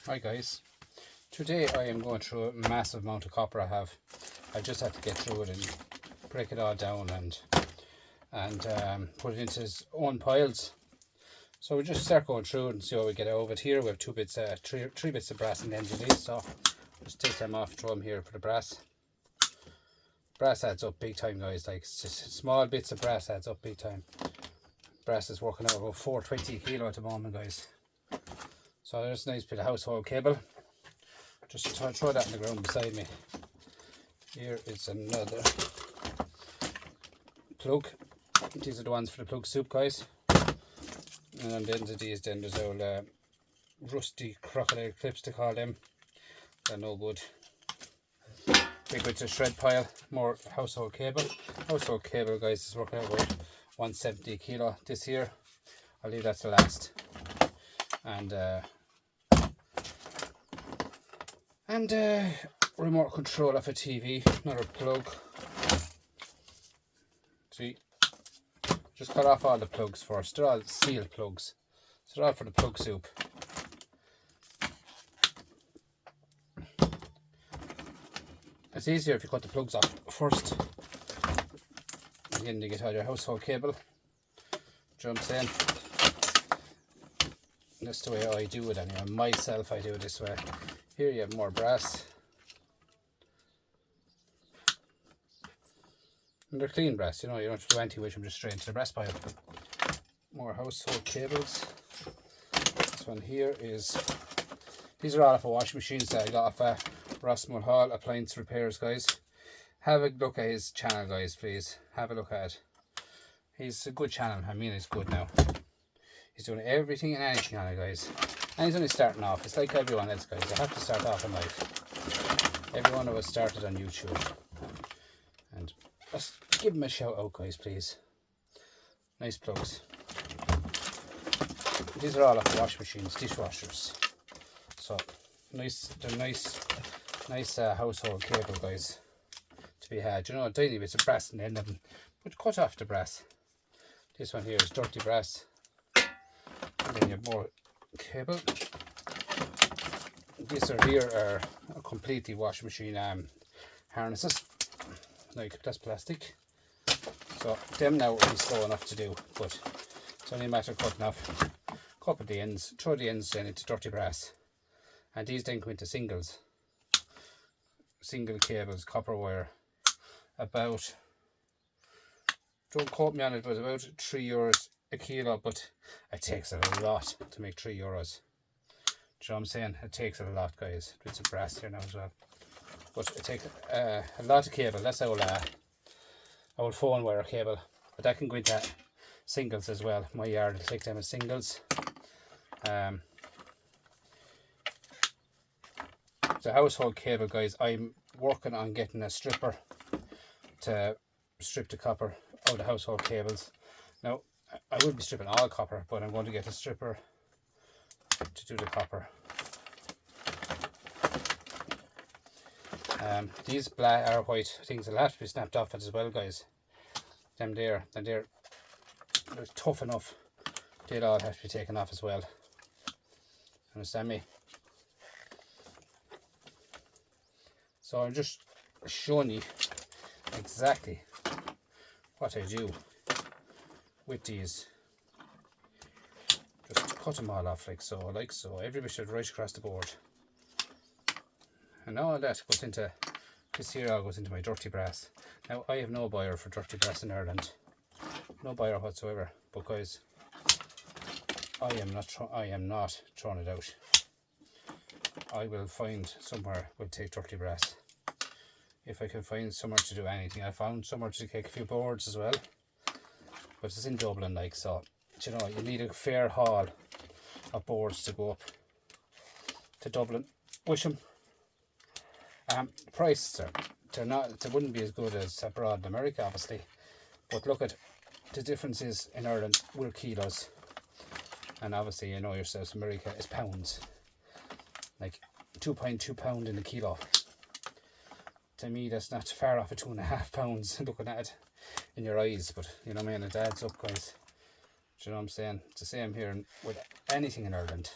Hi guys, today I am going through a massive amount of copper I have. I just have to get through it and break it all down and put it into its own piles. So we'll just start going through it and see how we get out of it. Here we have three bits of brass in the end of this, so just take them off, throw them here for the brass. Brass adds up big time guys, like it's just small bits of brass adds up big time. Brass is working out about 420 kilo at the moment guys. So there's a nice bit of household cable. Just throw that on the ground beside me. Here is another plug. These are the ones for the plug soup guys. And on the ends of these then there's old rusty crocodile clips to call them. They're no good. Big bits of shred pile, more household cable. Household cable guys is working out about 170 kilo this here. I'll leave that to last. And remote control of a TV, another plug. See, just cut off all the plugs first. They're all sealed plugs, so they're all for the plug soup. It's easier if you cut the plugs off first, and then you get all your household cable. Jumps in. That's the way I do it anyway. Myself, I do it this way. Here you have more brass. And they're clean brass, you know, you don't have to do anything with them, just straight into the brass pile. More household cables. This one here is, these are all off of washing machines that I got off Ross Mulhall Appliance Repairs guys. Have a look at his channel guys, please. Have a look at it. He's a good channel, I mean it's good now. He's doing everything and anything on it guys. And he's only starting off. It's like everyone else guys, they have to start off in life. Every one of us started on YouTube. And let's give him a shout out guys please. Nice plugs. These are all off washing machines, dishwashers. So nice, they're nice household cable guys to be had. You know, tiny bits of brass in the end of them. But cut off the brass. This one here is dirty brass. And then you have more cable. These are here are completely washing machine harnesses. Like that's plastic. So them now will be slow enough to do, but it's only a matter of cutting off a couple of the ends, throw the ends then into dirty brass. And these then go into singles. Single cables, copper wire. About, don't quote me on it, but about €3 a kilo, but it takes a lot to make €3. Do you know what I'm saying? It takes a lot guys. With some brass here now as well. But it takes a lot of cable. That's old phone wire cable. But that can go into singles as well. My yard will take them as singles. The household cable guys, I'm working on getting a stripper to strip the copper out of the household cables. Now I will be stripping all copper, but I'm going to get a stripper to do the copper. These black or white things will have to be snapped off as well guys. Them there, and they're tough enough. They'll all have to be taken off as well. Understand me? So I'm just showing you exactly what I do with these. Just cut them all off like so, every bit should right across the board. And all that goes into, this here all goes into my dirty brass. Now I have no buyer for dirty brass in Ireland. No buyer whatsoever. But guys, I am not throwing it out. I will find somewhere we'll take dirty brass. If I can find somewhere to do anything. I found somewhere to take a few boards as well. But it's in Dublin like, so you know, you need a fair haul of boards to go up to Dublin. Wisham. Prices they wouldn't be as good as abroad in America obviously. But look at the differences in Ireland, we're kilos. And obviously you know yourselves, America is pounds. Like 2.2 pound in a kilo. To me that's not far off of 2.5 pounds looking at it in your eyes, but you know what I mean, it adds up guys. Do you know what I'm saying? It's the same here with anything in Ireland.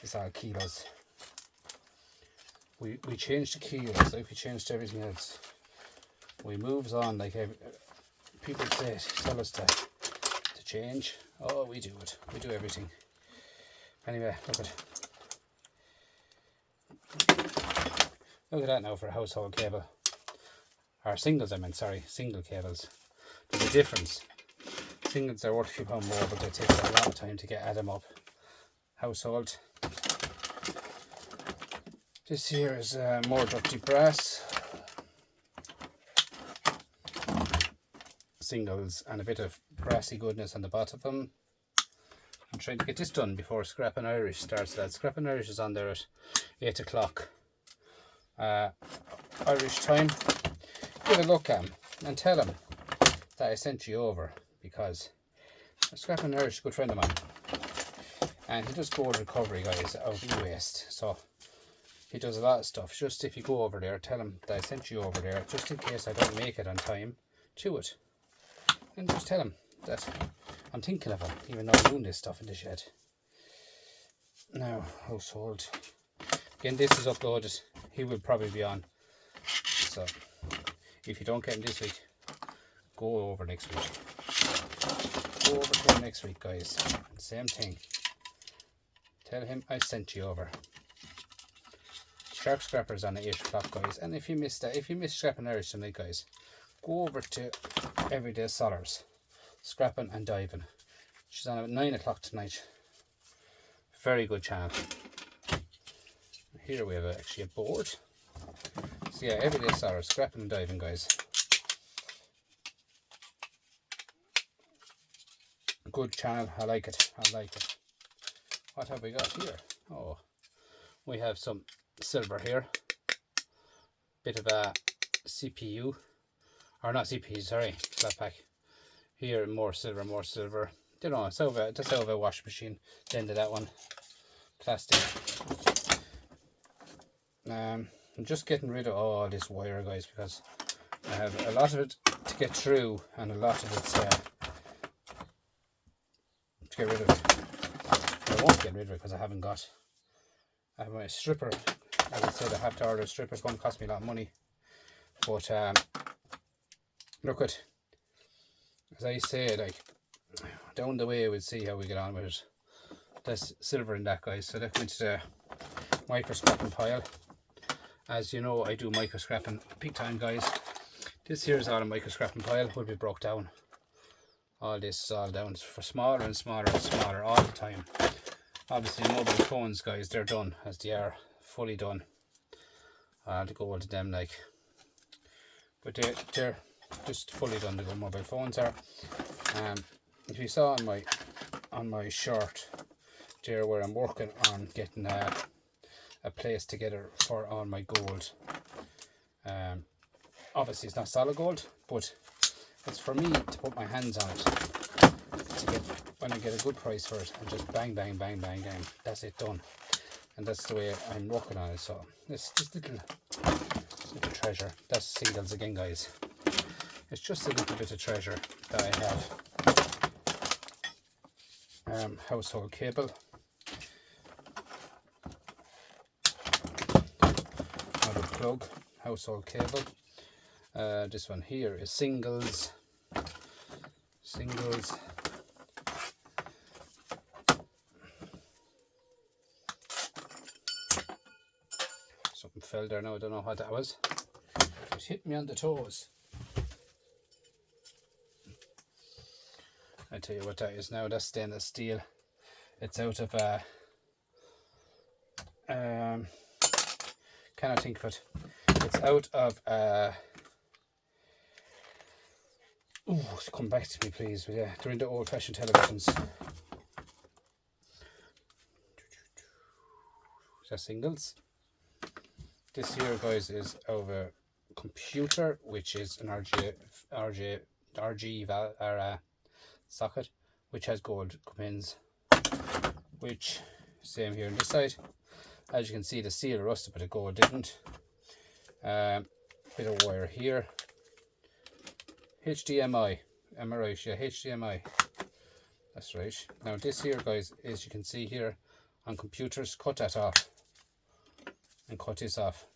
It's all kilos. we changed the keels like we changed everything else. We moves on like people say, tell us to change. Oh, we do it. We do everything. Anyway, look at that now for a household cable. Or singles, I meant, sorry, single cables. There's a difference. Singles are worth a few pounds more, but they take a lot of time to add them up. Household. This here is more dirty brass. Singles and a bit of brassy goodness on the bottom of them. I'm trying to get this done before Scrappin' Irish starts. That Scrappin' Irish is on there at 8 o'clock Irish time. Give a look at him and tell him that I sent you over, because Scrappin' Irish is a good friend of mine, and he does gold recovery, guys, out of e-waste. So he does a lot of stuff. Just if you go over there, tell him that I sent you over there, just in case I don't make it on time to it. And just tell him that I'm thinking of him, even though I'm doing this stuff in the shed. Now, household. Again, this is uploaded. He will probably be on. So, if you don't get him this week, go over next week. Go over to him next week, guys. Same thing. Tell him I sent you over. Shark Scrapper's on at 8 o'clock, guys. And if you missed that, if you missed Scrappin' Irish tonight, guys, go over to Everyday Solars, Scrapping and Diving. She's on at 9 o'clock tonight. Very good channel. Here we have actually a board. So yeah, Everyday Solars, Scrapping and Diving, guys. Good channel. I like it. I like it. What have we got here? Oh, we have some silver here. Bit of a CPU. Or not CPU, sorry, flat pack. Here, more silver, more silver. You know, it's over, just over a wash machine. The end of that one. Plastic. I'm just getting rid of all this wire, guys, because I have a lot of it to get through and a lot of it to get rid of. I won't get rid of it because I haven't got. I have my stripper. As I said, I have to order a stripper. It's going to cost me a lot of money. But look at, as I say, like down the way we'll see how we get on with it. There's silver in that, guys. So that went to the micro scrapping pile. As you know, I do micro scrapping big time, guys. This here is all a micro scrapping pile. Will be broke down. All this is all down for smaller and smaller and smaller all the time. Obviously, mobile phones, guys, they're done as they are, fully done. I'll have to go to them, like, but they're just fully done. The mobile phones are. If you saw on my shirt there where I'm working on getting a place together for all my gold. Obviously it's not solid gold, but it's for me to put my hands on it, to get, when I get a good price for it, and just bang bang bang bang bang, that's it, done. And that's the way I'm working on it. So it's just little treasure. That's singles again, guys. It's just a little bit of treasure that I have. Household cable. Another plug. Household cable. This one here is singles. Singles. Something fell there now. I don't know what that was. It hit me on the toes. I tell you what that is now. That's stainless steel. It's out of cannot think of it. It's out of come back to me, please. Yeah, they're in the old-fashioned televisions. That's singles. This here, guys, is of a computer, which is an RG socket, which has gold pins, which same here on this side. As you can see, the steel rusted, but the gold didn't. Bit of wire here. HDMI, am I right? Yeah, HDMI. That's right. Now this here, guys, as you can see here on computers, cut that off and cut this off.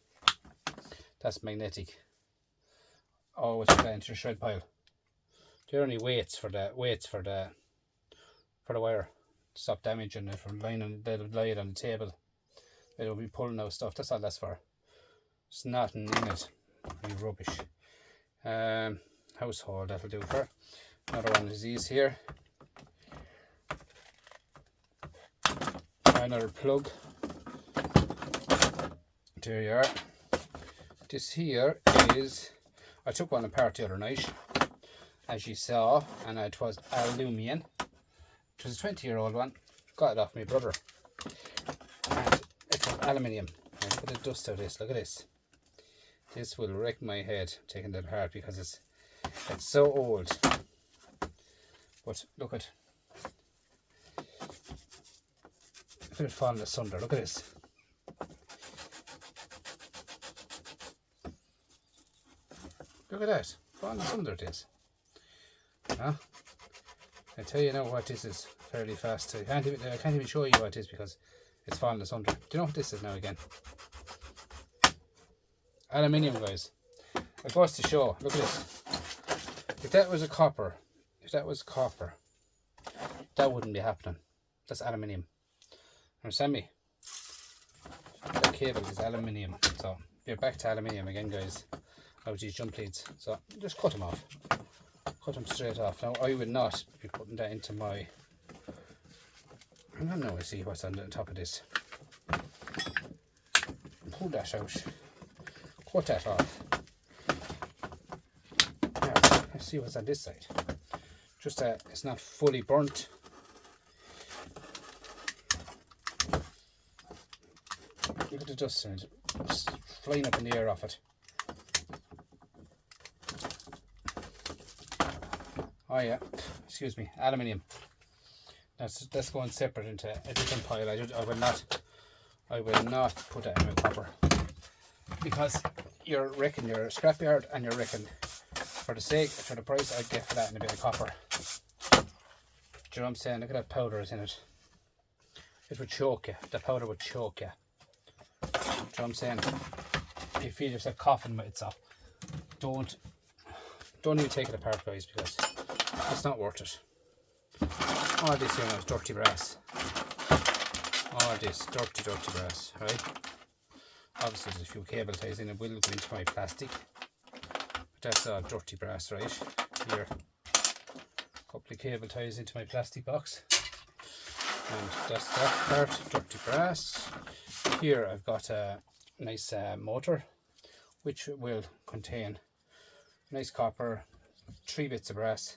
That's magnetic. Always put that into the shred pile. They're only weights for the wire to stop damaging it from lying they'll lie it on the table. They will be pulling out stuff. That's all that's for. There's nothing in it. Really rubbish. Household, that'll do for. Another one is these here. Another plug. There you are. This here is, I took one apart the other night, as you saw, and it was aluminium. It was a 20-year-old one. Got it off my brother. And it was aluminium. Look at the dust of this. Look at this. This will wreck my head taking that apart because it's so old. But look at it falling asunder. Look at this. Look at that. Falling asunder it is. Huh? I tell you now what this is fairly fast. I can't even show you what it is because it's falling asunder. Do you know what this is now again? Aluminium, guys. It goes to show. Look at this. If that was copper, that wouldn't be happening. That's aluminium. Understand me? That cable is aluminium. So we're back to aluminium again, guys. Out these jump leads. So just cut them off. Cut them straight off. Now I would not be putting that into my. I don't know. I see what's on the top of this. Pull that out. Cut that off. Now let's see what's on this side. Just that it's not fully burnt. Look at the dust and it's flying up in the air off it. Oh yeah, excuse me, aluminium. That's going separate into a different pile. I will not put that in my copper because you're wrecking your scrapyard and you're wrecking for the price I'd get for that in a bit of copper. Do you know what I'm saying? Look at that powder is in it. It would choke you. The powder would choke you. Do you know what I'm saying? You feel yourself coughing with it, so don't even take it apart, guys, because it's not worth it. All this here is dirty brass. All this dirty brass, right? Obviously there's a few cable ties in it, will go into my plastic. But that's all dirty brass, right? Here. A couple of cable ties into my plastic box. And that's that part, dirty brass. Here I've got a nice motor, which will contain nice copper, 3 bits of brass.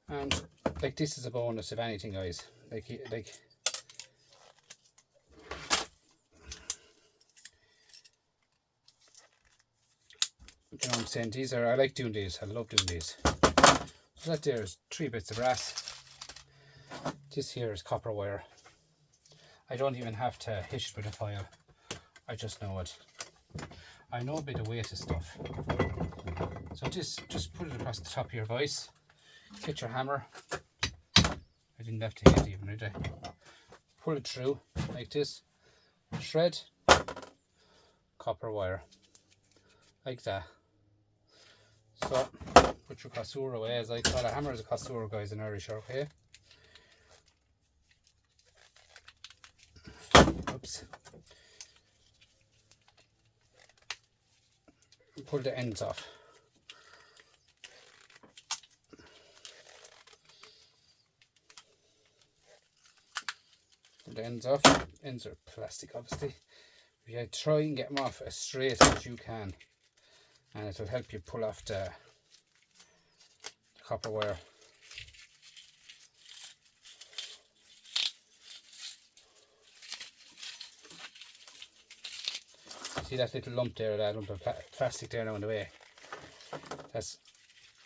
And like this is a bonus if anything, guys. Like you know what I'm saying? I like doing these. I love doing these. So that there is 3 bits of brass. This here is copper wire. I don't even have to hitch it with a file. I just know it. I know a bit of weight of stuff. So just put it across the top of your vise. Get your hammer. I didn't have to hit it even, did I? Pull it through like this. Shred copper wire. Like that. So put your cassura away, as I call a hammer is a cassura, guys, in Irish, okay? Oops. Pull the ends off. Pull the ends off. Ends are plastic, obviously. You try and get them off as straight as you can, and it will help you pull off the copper wire. See that little lump there, that lump of plastic there now in the way? That's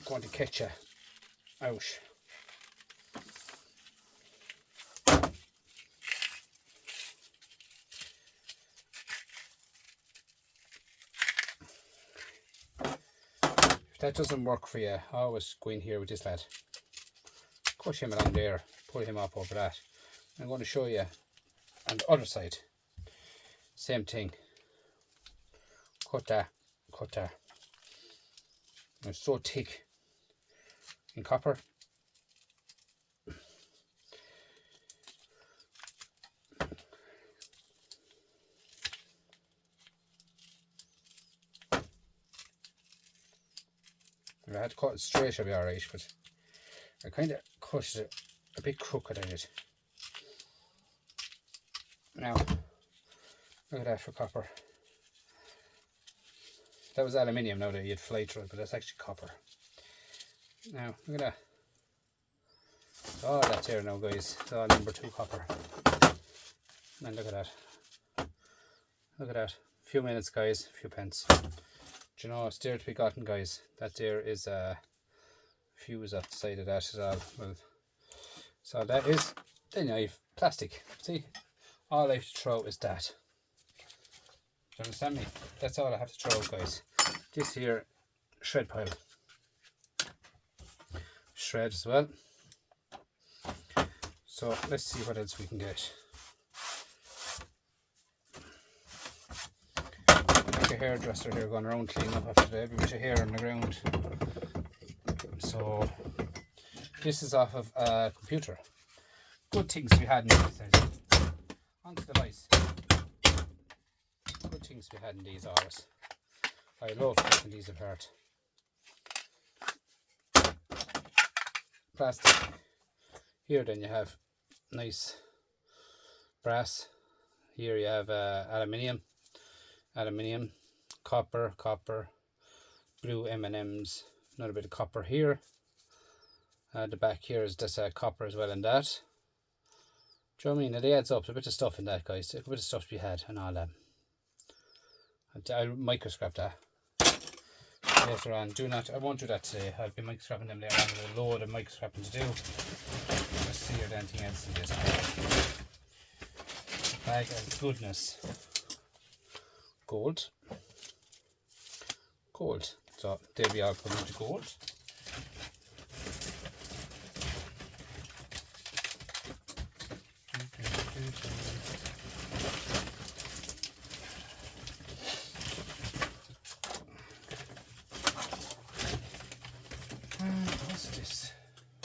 going to catch you out. If that doesn't work for you, I always go in here with this lad. Push him along there, pull him up over that. I'm going to show you on the other side. Same thing. cut that. It's so thick in copper. If I had to cut it straight, I'd be alright, but I kind of cut it a bit crooked, I did. Now, look at that for copper. That was aluminium now that you'd fly through it, but that's actually copper. Now, look at that. Oh, that's here now, guys. It's all number 2 copper. And look at that. Look at that. A few minutes, guys. A few pence. Do you know, it's there to be gotten, guys. That there is a fuse off the side of that as well. Well, so that is, then you have plastic. See? All I have to throw is that. Do you understand me? That's all I have to throw out, guys. This here, shred pile. Shred as well. So let's see what else we can get. Like a hairdresser here going around cleaning up after every bit of hair on the ground. So this is off of a computer. Good things we had in these. Onto the lights. Good things we had in these hours. I love taking these apart. Plastic. Here then you have nice brass. Here you have aluminium, copper, blue M&Ms, another bit of copper here. The back here is just copper as well in that. Do you know what I mean? It adds up. There's a bit of stuff in that, guys. There's a bit of stuff to be had and all that. I'll microscrap that later on. I won't do that today. I'll be microscrapping them later on. There's a load of microscrapping to do. Let's see if there's anything else in this bag of goodness. Gold. So there we are, putting into gold.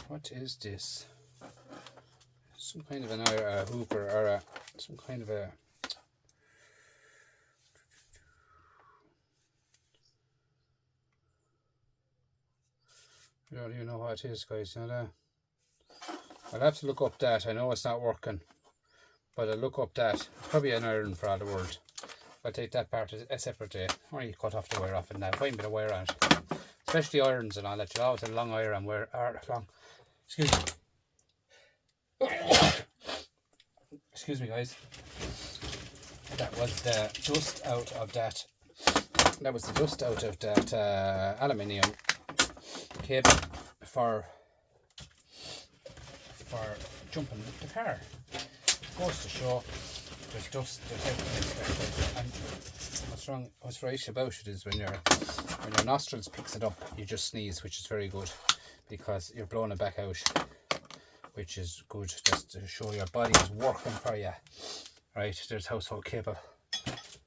What is this? Some kind of an hooper or some kind of a I don't even know what it is, guys. You know that? I'll have to look up that. I know it's not working, but I'll look up that. It's probably an iron for all the world. I'll take that part a separate day. Or you cut off the wire off and that. Find a bit of wire on it. Especially irons and all that. You always have a long iron wire or long. Excuse me. Excuse me, guys. That was the dust out of that. That was the dust out of that aluminium cable for jumping the car. Goes to show there's dust, there's everything. And what's right about it is when your nostrils picks it up, you just sneeze, which is very good because you're blowing it back out, which is good just to show your body is working for you. Right, there's household cable.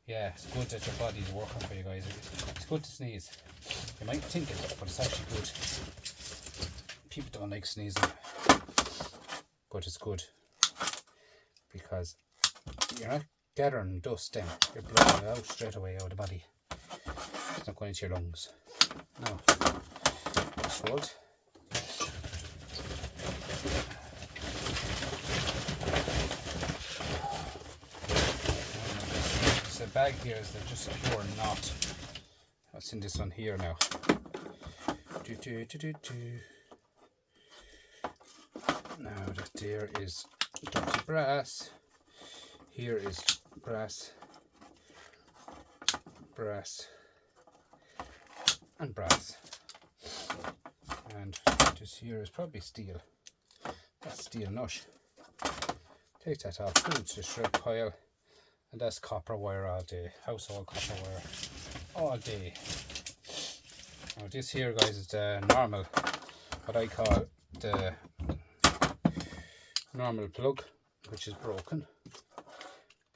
Yeah, it's good that your body's working for you, guys. It's good to sneeze. You might think it, but it's actually good. People don't like sneezing, but it's good because you're not gathering dust then. You're blowing it out straight away out of the body. It's not going into your lungs. No. It's good. The bag here is just pure knot. What's in this one here now? Now that there is dirty brass. Here is brass, and brass. And this here is probably steel. That's steel nut. Take that off, put it into the shred pile. And that's copper wire all day, household copper wire all day. Now this here, guys, is the normal, what I call the normal plug, which is broken.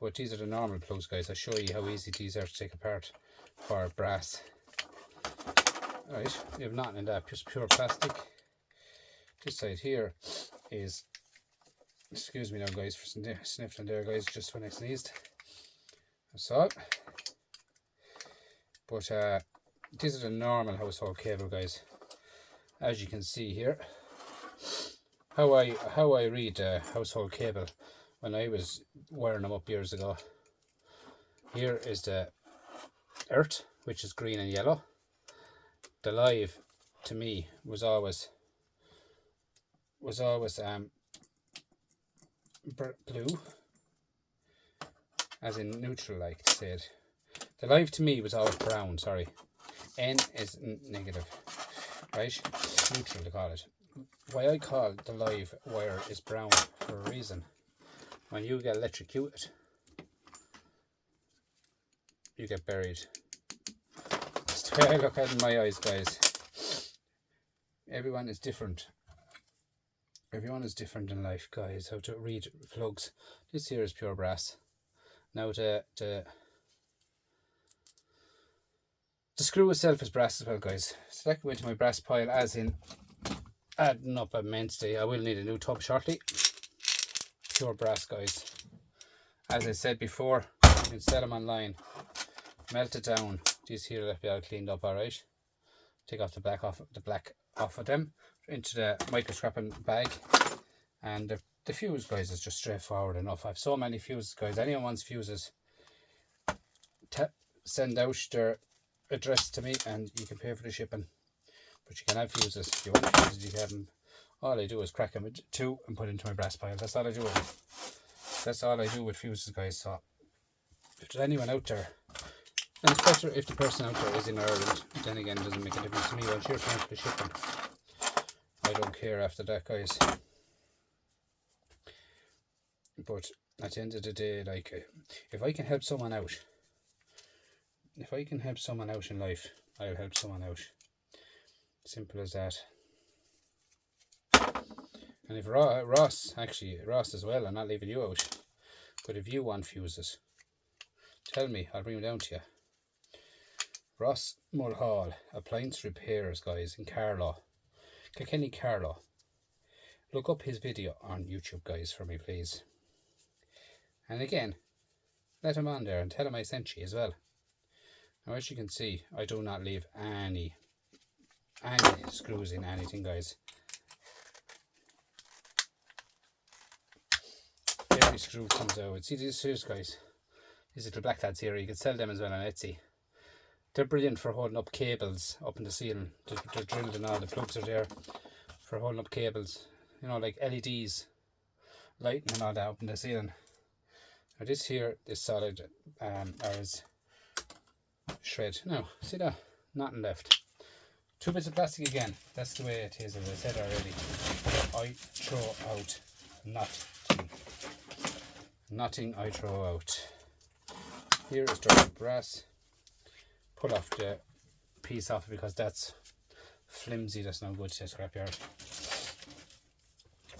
But these are the normal plugs, guys. I'll show you how easy these are to take apart. for brass. Right, you have nothing in that, just pure plastic. This side here is, excuse me now guys for sniffling there guys, just when I sneezed. That's all. But this is a normal household cable guys. As you can see here, how I read household cable when I was wiring them up years ago. Here is the earth, which is green and yellow. The live to me was always blue, as in neutral, like to say it. The live to me was always brown, sorry. N is negative, right? Neutral to call it. Why I call the live wire is brown for a reason. When you get electrocuted, you get buried. That's the way I look at it in my eyes, guys. Everyone is different. Everyone is different in life, guys. How to read plugs. This here is pure brass. Now the screw itself is brass as well, guys. So that can go into my brass pile, as in adding up immensely. I will need a new tub shortly. Pure brass, guys. As I said before, you can sell them online. Melt it down. These here will be all cleaned up, alright. Take off the black off of them into the micro scrapping bag. And the fuse, guys, is just straightforward enough. I have so many fuses, guys. Anyone wants fuses, send out their address to me and you can pay for the shipping. But you can have fuses. If you want fuses, you can have them. All I do is crack them into two and put into my brass pile. That's all I do with them. That's all I do with fuses, guys. So if there's anyone out there, and it's better if the person out there is in Ireland. Then again, it doesn't make a difference to me. Once you're paying for the shipping, I don't care after that, guys. But at the end of the day, like, if I can help someone out, if I can help someone out in life, I'll help someone out. Simple as that. And if Ross as well, I'm not leaving you out, but if you want fuses, tell me, I'll bring them down to you. Ross Mulhall, appliance repairs, guys, in Carlow. Kilkenny, Carlow. Look up his video on YouTube, guys, for me, please. And again, let him on there and tell him I sent you as well. Now, as you can see, I do not leave any screws in anything, guys. Every screw comes out. See these screws, guys? These little black lads here, you can sell them as well on Etsy. They're brilliant for holding up cables up in the ceiling. They're drilled and all, the plugs are there for holding up cables. You know, like LEDs, lighting and all that up in the ceiling. Now this here is solid, or is shred. Now, see that? Nothing left. 2 bits of plastic again. That's the way it is, as I said already. I throw out nothing. Nothing I throw out. Here is dirty brass. Pull off the piece off because that's flimsy. That's no good to scrapyard.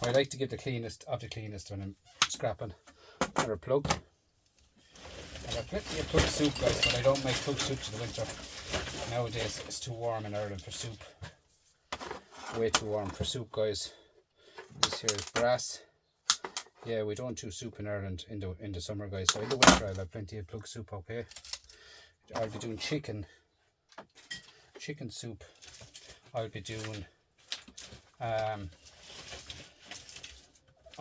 I like to give the cleanest of the cleanest when I'm scrapping. Another plug. I got plenty of plug soup, guys, but I don't make plug soup in the winter. Nowadays it's too warm in Ireland for soup. Way too warm for soup, guys. This here is brass. Yeah, we don't do soup in Ireland in the summer, guys. So in the winter I'll have plenty of plug soup, okay? I'll be doing chicken soup. I'll be doing I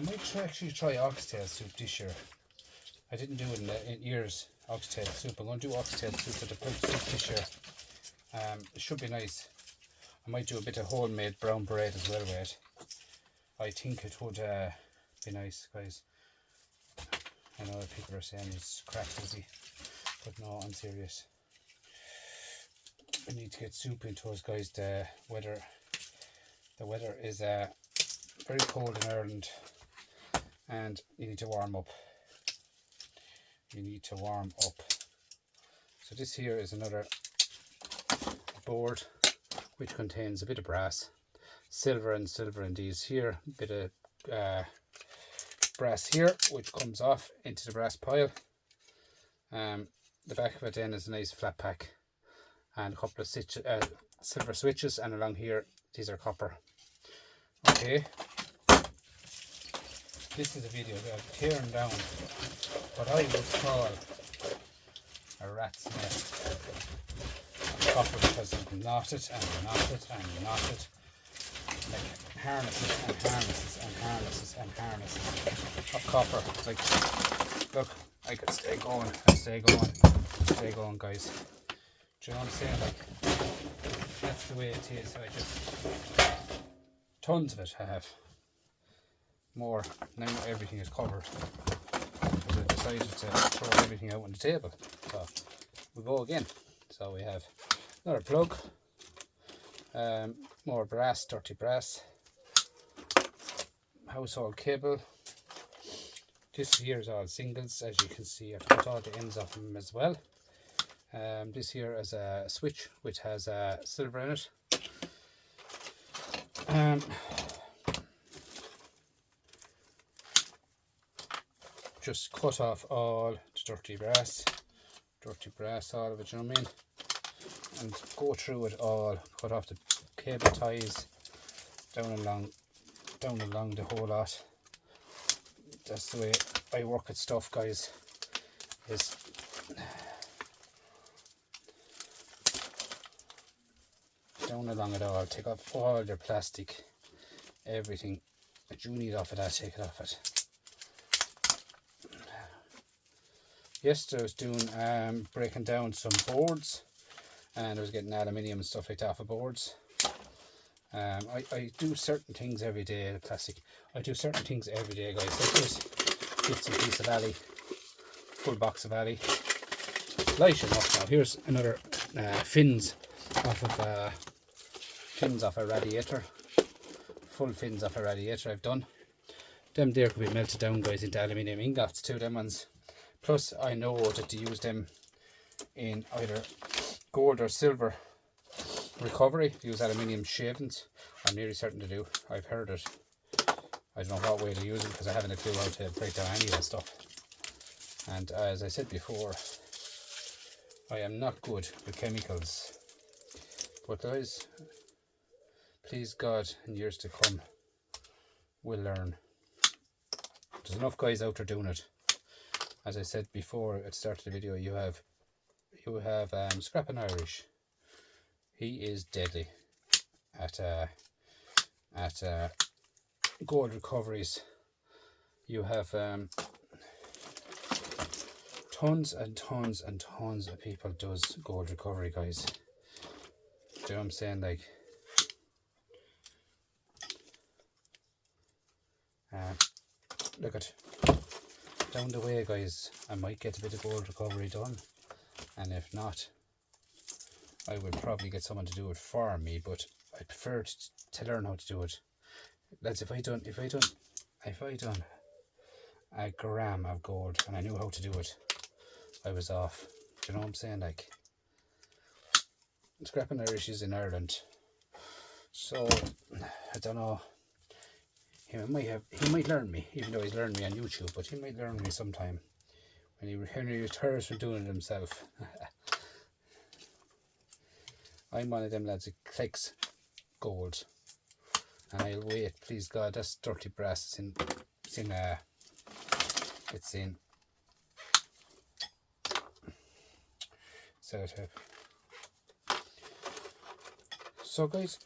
might actually try oxtail soup this year. I didn't do it in years, oxtail soup. I'm going to do oxtail soup with the plug soup this year. It should be nice. I might do a bit of homemade brown bread as well with it. I think it would be nice, guys. I know that people are saying it's crap busy, but no, I'm serious. We need to get soup into us, guys. The weather is very cold in Ireland, and you need to warm up. You need to warm up. So this here is another board which contains a bit of brass, silver and these here, a bit of brass here which comes off into the brass pile. the back of it then is a nice flat pack, and a couple of silver switches, and along here these are copper. Okay, this is a video of tearing down what I would call a rat's nest of copper, because you knot it and you knot it and you knot it, like harnesses and harnesses and harnesses and harnesses of copper. Like, look, I could stay going and stay going, guys. Do you know what I'm saying? Like, that's the way it is. I just, tons of it I have. More, now everything is covered, because I decided to throw everything out on the table. So, we go again. So we have another plug, more brass, dirty brass, household cable. This here is all singles, as you can see. I've cut all the ends of them as well. This here is a switch which has silver in it. Just cut off all the dirty brass all of it, you know what I mean? And go through it all, cut off the cable ties down along the whole lot. That's the way I work at stuff, guys, is down along it all. Take off all your plastic, everything that you need off of that, take it off it. Yesterday I was doing breaking down some boards, and I was getting aluminium and stuff like that for boards. I do certain things every day, plastic. I do certain things every day, guys. Like this bits and piece of alley, full box of alley. Light enough now. Here's another fins off a radiator. Full fins off a radiator I've done. Them there could be melted down, guys, into aluminium ingots too, them ones. Plus I know that to use them in either gold or silver recovery, use aluminium shavings. I'm nearly certain to do. I've heard it. I don't know what way to use it, because I haven't a clue how to break down any of that stuff. And as I said before, I am not good with chemicals. But guys, please God, in years to come, we'll learn. There's enough guys out there doing it. As I said before at the start of the video, you have Scrappin' Irish. He is deadly at gold recoveries. You have tons and tons and tons of people does gold recovery, guys. Do you know what I'm saying? Like, look at down the way, guys. I might get a bit of gold recovery done, and if not, I would probably get someone to do it for me, but I prefer to learn how to do it. Lads, if I done a gram of gold and I knew how to do it, I was off. Do you know what I'm saying? Like, Scrappin' Irish is in Ireland, so I don't know. He might learn me, even though he's learned me on YouTube, but he might learn me sometime when he retires from doing it himself. I'm one of them lads that collects gold, and I'll wait. Please God, that's dirty brass. It's in setup. So guys,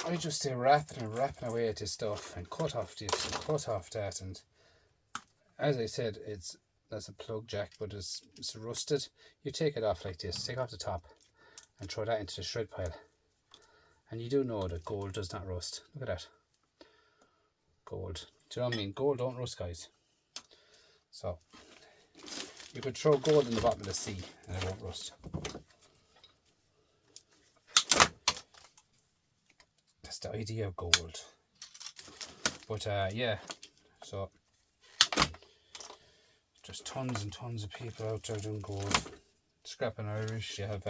I just stay wrapping away at this stuff, and cut off this and cut off that, and as I said, that's a plug jack, but it's rusted. You take it off like this, take off the top and throw that into the shred pile, and you do know that gold does not rust. Look at that, gold. Do you know what I mean? Gold don't rust, guys. So you could throw gold in the bottom of the sea and it won't rust. That's the idea of gold. But yeah, so there's tons and tons of people out there doing gold. Scrappin' Irish. You have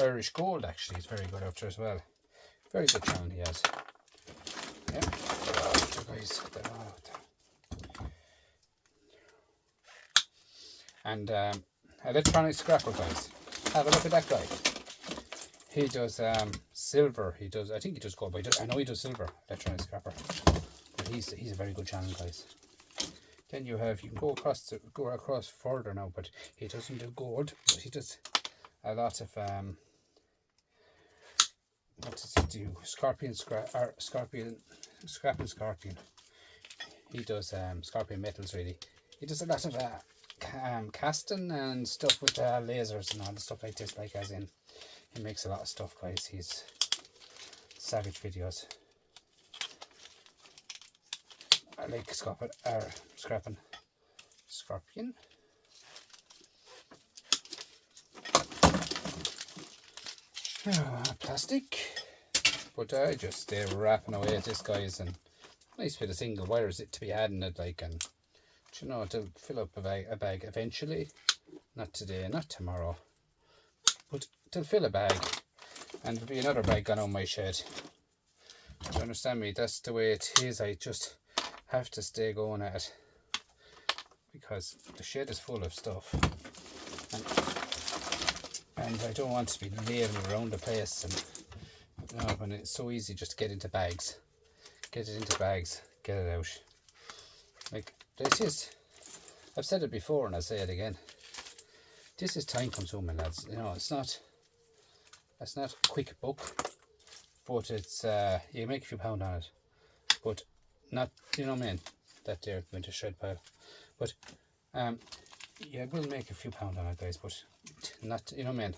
Irish Gold, actually, is very good out there as well. Very good channel he has. Yeah, so guys, get that all out there. And electronic scrapper, guys. Have a look at that guy. He does silver. He does. I think he does gold. But I know he does silver. Electronic scrapper. But he's a very good channel, guys. Then you can go across further now. But he doesn't do gold. But he does a lot of what does he do? Scorpion. He does scorpion metals, really. He does a lot of casting and stuff with lasers and all the stuff like this. Like, as in, he makes a lot of stuff, guys. He's savage videos. I like scrapping scorpion. Plastic. But I just stay wrapping away at this, guys, and nice bit of single wires to be adding it, like, and you know, to fill up a bag eventually. Not today, not tomorrow, but to fill a bag, and there'll be another bag gone on my shed. Do you understand me? That's the way it is. I just have to stay going at it because the shed is full of stuff, and I don't want to be laying around the place. And you know, when it's so easy just to get into bags, get it into bags, get it out. Like, this is, I've said it before and I'll say it again. This is time consuming, lads. You know, it's not a quick buck, but it's you make a few pound on it, but not, you know what I mean, that they're going to shred pile. But yeah, we'll make a few pound on it, guys, but not, you know what I mean.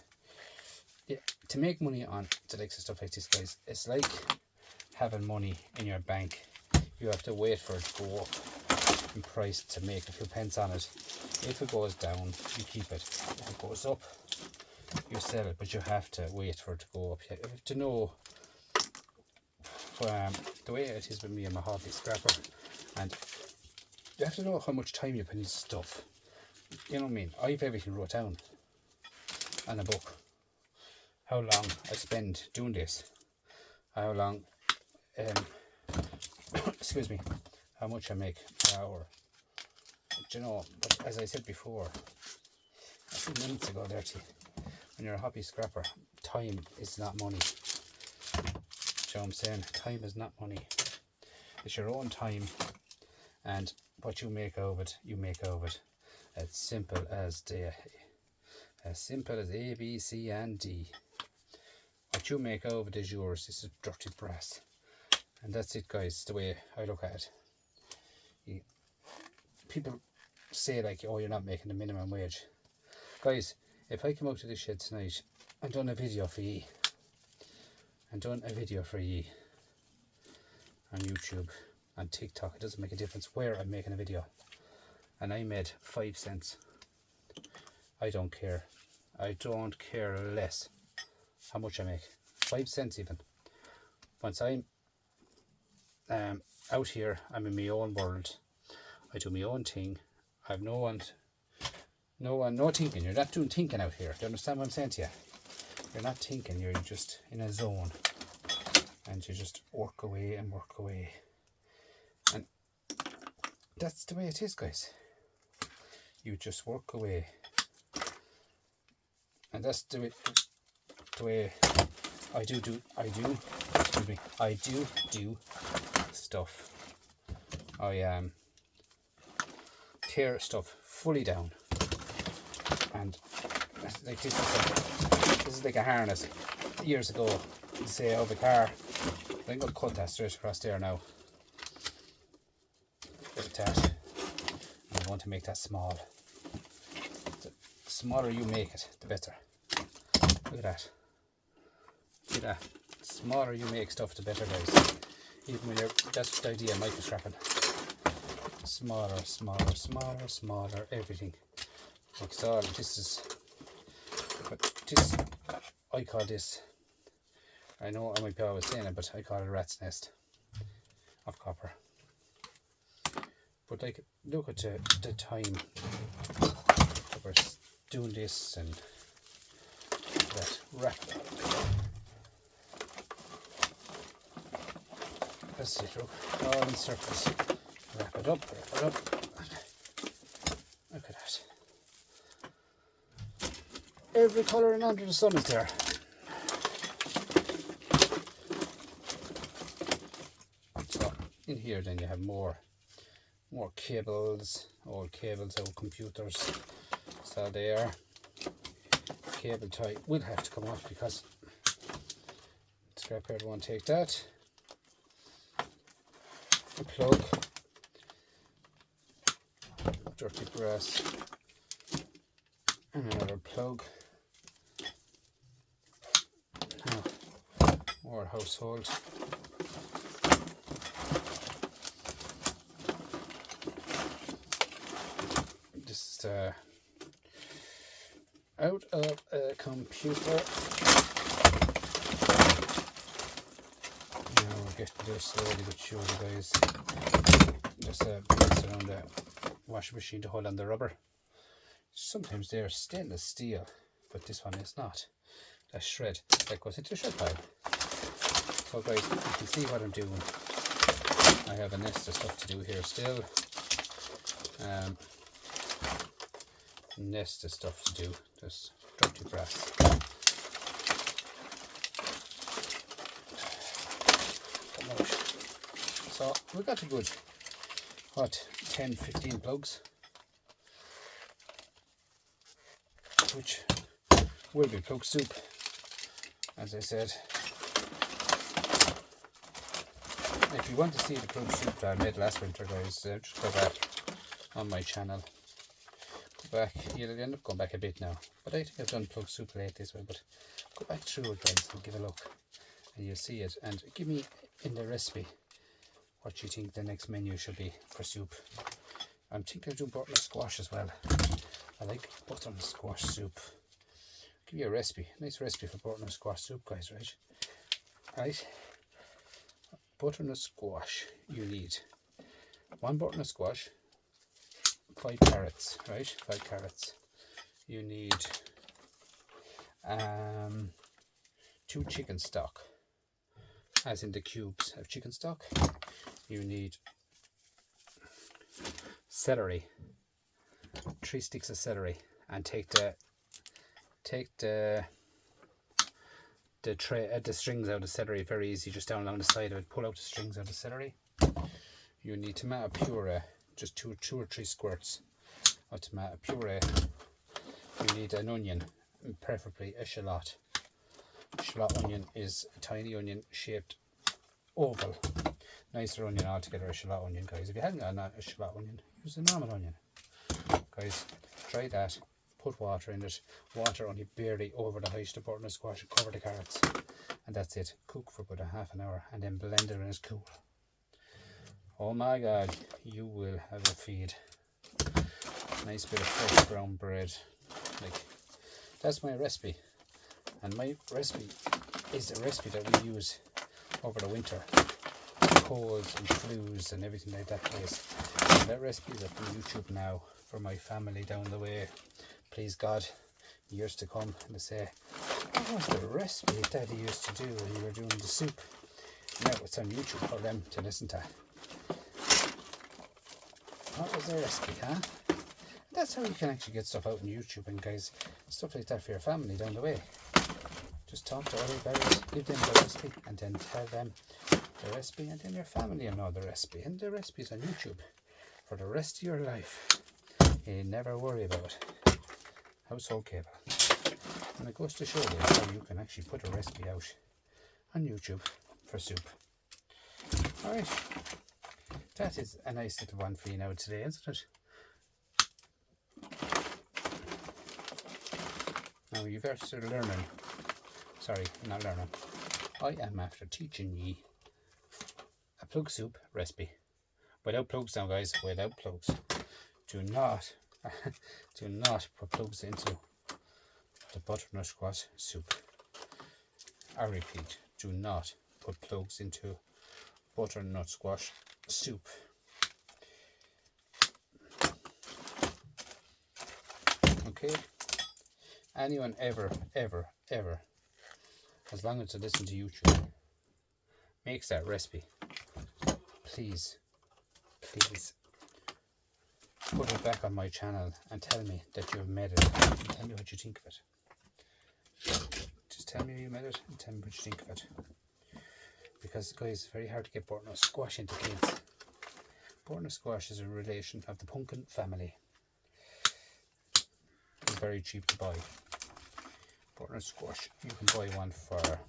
Yeah, to make money on the likes of stuff like this, guys, it's like having money in your bank. You have to wait for it to go up in price to make a few pence on it. If it goes down, you keep it. If it goes up, you sell it, but you have to wait for it to go up. You have to know the way it is with me and my hobby scrapper, and you have to know how much time you put into stuff. You know what I mean? I have everything wrote down on a book. How long I spend doing this, how long excuse me, how much I make per hour. But, you know, but as I said before a few minutes ago there to you, when you're a hobby scrapper, time is not money. Do you know what I'm saying? Time is not money. It's your own time, and what you make of it, you make of it. As simple as A, B, C and D. What you make of it is yours. This is dirty brass. And that's it, guys, the way I look at it. People say, like, oh, you're not making the minimum wage. Guys, if I come out to this shed tonight and done a video for ye, on YouTube, on TikTok, it doesn't make a difference where I'm making a video, and I made 5 cents, I don't care. I don't care less how much I make. 5 cents even. Once I'm out here, I'm in my own world. I do my own thing. I have no thinking. You're not doing thinking out here. Do you understand what I'm saying to you? You're not thinking. You're just in a zone, and you just work away and work away. And that's the way it is, guys. You just work away, and that's the way I do stuff. I tear stuff fully down, and like this is like a harness. Years ago, you say of a car. I'm going to cut that straight across there now. Like that. I'm going to make that small. The smaller you make it, the better. Look at that. Look at that. The smaller you make stuff, the better, guys. Even when you're, that's the idea of micro scrapping. Smaller, everything. Like so, this is, I call this, I know I might be always saying it, but I call it a rat's nest of copper. But like, look at the time that we're doing this, and that wrap. Let's see through all in circles. Wrap it up. Look at that. Every colour and under the sun is there. So in here then you have more cables, old cables, old computers. So there, cable tie will have to come off because scrap here won't take that. A plug, dirty brass, and another plug. Now, more household. Just out of a computer. Now we'll get to this slowly but surely, guys. Just place around the washing machine to hold on the rubber. Sometimes they're stainless steel, but this one is not. That shred that goes into the shred pile. So guys, you can see what I'm doing. I have a nest of stuff to do here still. Nest of stuff to do. Just dirty brass. Come out. So we got a good, what, 10-15 plugs, which will be plug soup, as I said. If you want to see the plug soup that I made last winter, guys, just go back on my channel. Go back, you'll end up going back a bit now, but I think I've done plug soup late this way, but go back through it, guys, and give a look, and you'll see it, and give me in the recipe what you think the next menu should be for soup. I'm thinking of doing butternut squash as well. I like butternut squash soup. Give you a recipe, nice recipe for butternut squash soup, guys, right? Right? Butternut squash, you need 1 butternut squash, 5 carrots, right? 5 carrots. You need 2 chicken stock, as in the cubes of chicken stock. You need celery, 3 sticks of celery, and take the strings out of celery. Very easy, just down along the side of it, pull out the strings out of celery. You need tomato puree, just 2 or 3 squirts of tomato puree. You need an onion, preferably a shallot. Shallot onion is a tiny onion shaped oval. Nicer onion altogether, a shallot onion, guys. If you haven't got a shallot onion, use a normal onion. Guys, try that. Put water in it. Water only barely over the height of the butternut squash, and cover the carrots. And that's it. Cook for about a half an hour and then blend it when it's cool. Oh my God, you will have a feed. Nice bit of fresh brown bread. Like, that's my recipe. And my recipe is a recipe that we use over the winter. Colds and flus and everything like that, guys. And that recipe is up on YouTube now for my family down the way. Please God, years to come, and they say, what was the recipe Daddy used to do when you were doing the soup? Now it's on YouTube for them to listen to. What was the recipe, huh? That's how you can actually get stuff out on YouTube, and guys, stuff like that for your family down the way. Just talk to Ollie about it, give them the recipe, and then tell them the recipe, and then your family will know the recipe. And the recipe's on YouTube for the rest of your life. You never worry about household cable. And it goes to show you how you can actually put a recipe out on YouTube for soup. Alright, that is a nice little one for you now today, isn't it? Now you've after learning, sorry, not learning, I am after teaching ye a plug soup recipe. Without plugs now, guys, without plugs. Do not put plugs into the butternut squash soup. I repeat, do not put plugs into butternut squash soup. Okay? Anyone ever, as long as you listen to YouTube, makes that recipe, please put it back on my channel and tell me that you've made it, and tell me what you think of it. tell me you made it and tell me what you think of it. Because guys, it's very hard to get butternut squash into kids. Butternut squash is a relation of the pumpkin family. It's very cheap to buy. Butternut squash, you can buy one for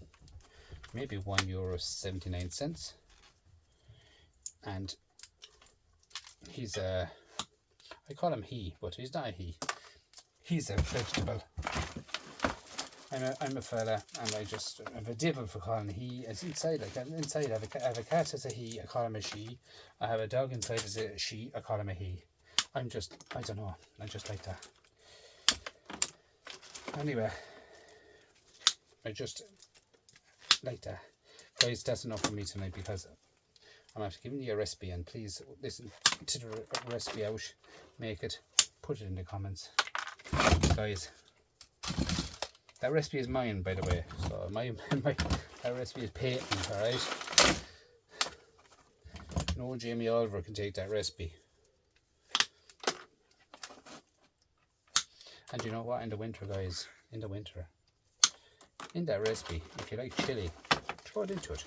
maybe €1.79. And he's a, I call him he, but he's not a he. He's a vegetable. I'm a fella, and I have a devil for calling he. It's inside, like inside I have a cat as a he, I call him a she. I have a dog inside as a she, I call him a he. I don't know, I just like that. Anyway, I just like that. Guys, that's enough for me tonight, because I'm after giving you a recipe, and please listen to the recipe out, make it, put it in the comments. Guys, that recipe is mine, by the way, so that recipe is patent, alright? No Jamie Oliver can take that recipe. And you know what, in the winter, guys, in that recipe, if you like chili, throw it into it.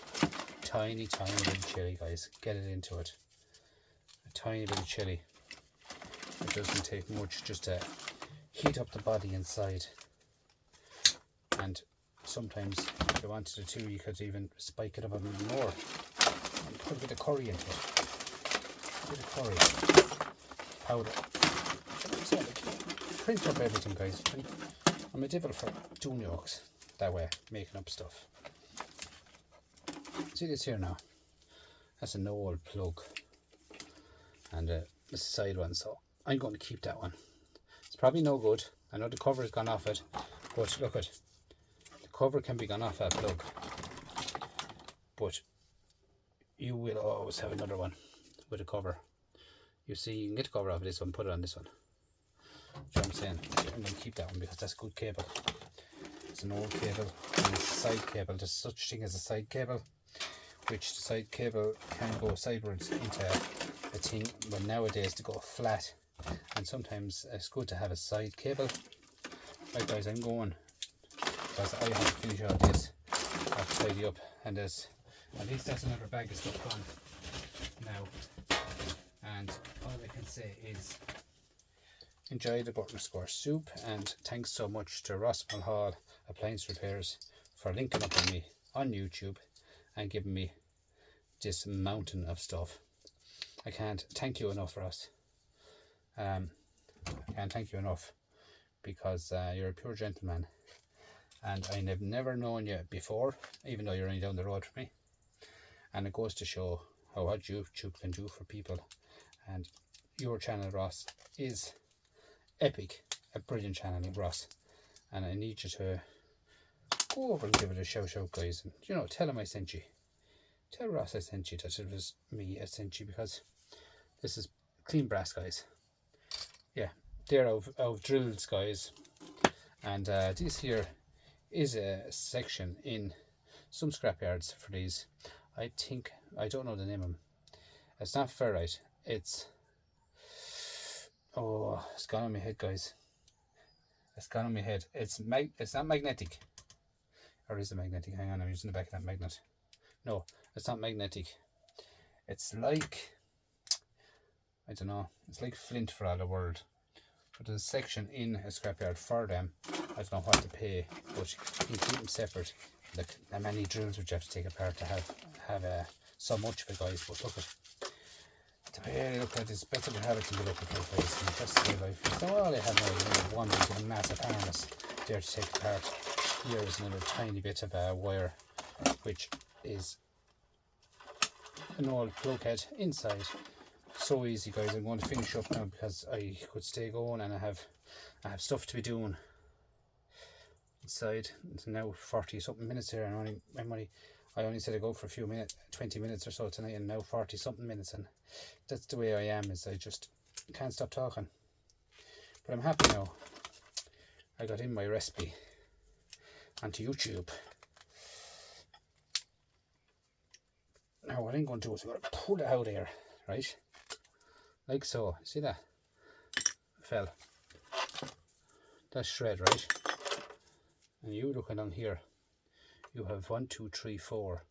Tiny bit of chili, guys, get it into it. A tiny bit of chili. It doesn't take much, just to heat up the body inside. And sometimes, if you wanted to, you could even spike it up a little more and put a bit of curry into it. A bit of curry powder. Print up everything, guys. I'm a devil for doing yolks that way, making up stuff. See this here now? That's an old plug, and this is a side one, so I'm going to keep that one. It's probably no good. I know the cover has gone off it, but look at the cover can be gone off that plug. But you will always have another one with a cover. You see, you can get the cover off of this one, put it on this one. Do you know what I'm saying? I'm going to keep that one because that's a good cable. It's an old cable, and it's a side cable. There's such thing as a side cable, which the side cable can go sideways into a thing, but nowadays they go flat, and sometimes it's good to have a side cable. Right guys, I'm going, because I have to finish all this. I have to tidy up, and there's, at least that's another bag of stuff gone now. And all I can say is, enjoy the butternut squash soup, and thanks so much to Ross Mulhall Appliance Repairs for linking up on me on YouTube and giving me this mountain of stuff. I can't thank you enough, Ross. I can't thank you enough, because you're a pure gentleman, and I have never known you before, even though you're only down the road from me. And it goes to show how what YouTube can do for people. And your channel, Ross, is epic, a brilliant channel, Ross, and I need you to go over and give it a shout out, guys, and you know, tell him I sent you. Tell Ross I sent you, that it was me I sent you, because this is clean brass, guys. Yeah, they're out of drills, guys, and this here is a section in some scrapyards for these. I think, I don't know the name of them. It's not ferrite, it's, oh, it's gone on my head, guys. It's gone on my head. It's not magnetic. Or is it magnetic? Hang on, I'm using the back of that magnet. No, it's not magnetic. It's like, I don't know, it's like flint for all the world. But there's a section in a scrapyard for them. I don't know what to pay, but you can keep them separate. Look, how many drills would you have to take apart to have so much of it, guys? But look at the way I look at it, it's better to have it than to look at my face. And that's the way life is. So all I have now is one big massive harness there to take apart. Here is another tiny bit of wire, which is an old plug head inside. So easy, guys. I'm going to finish up now because I could stay going, and I have stuff to be doing inside. It's now 40 something minutes here, and I only said I go for a few minutes, 20 minutes or so tonight, and now 40 something minutes, and that's the way I am, is I just can't stop talking. But I'm happy now. I got in my recipe onto YouTube. Now what I'm going to do is I'm going to pull it out here, right? Like so. See that? Fell. That's shred, right? And you look along here. you have 1, 2, 3, 4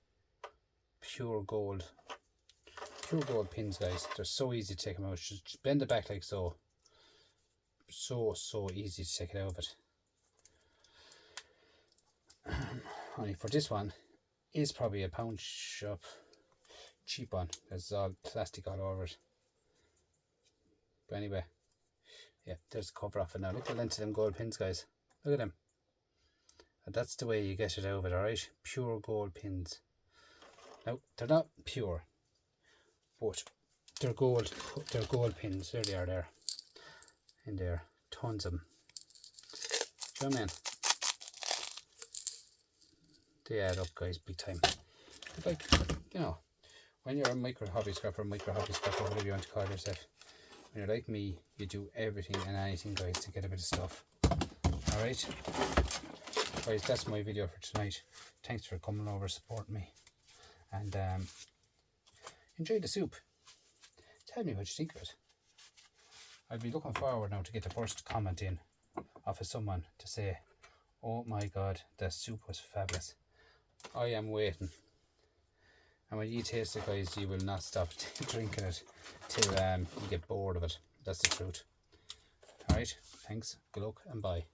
pure gold pins, guys. They're so easy to take them out. Just bend it back like so. So easy to take it out of it. Only for this one is probably a pound shop cheap one. There's all plastic all over it. But anyway, yeah, there's the cover off it now. Look at the length of them gold pins, guys. Look at them. And that's the way you get it out of it, alright? Pure gold pins. Now, they're not pure, but they're gold pins. There they are there. In there. Tons of them. Do you know what I mean? They add up, guys, big time. Like, you know, when you're a micro hobby scrapper, whatever you want to call yourself, when you're like me, you do everything and anything, guys, to get a bit of stuff. Alright? Guys, that's my video for tonight. Thanks for coming over, supporting me. And enjoy the soup. Tell me what you think of it. I'll be looking forward now to get the first comment in off of someone to say, oh my god, the soup was fabulous. I am waiting. And when you taste it, guys, you will not stop drinking it till you get bored of it. That's the truth. Alright, thanks, good luck, and bye.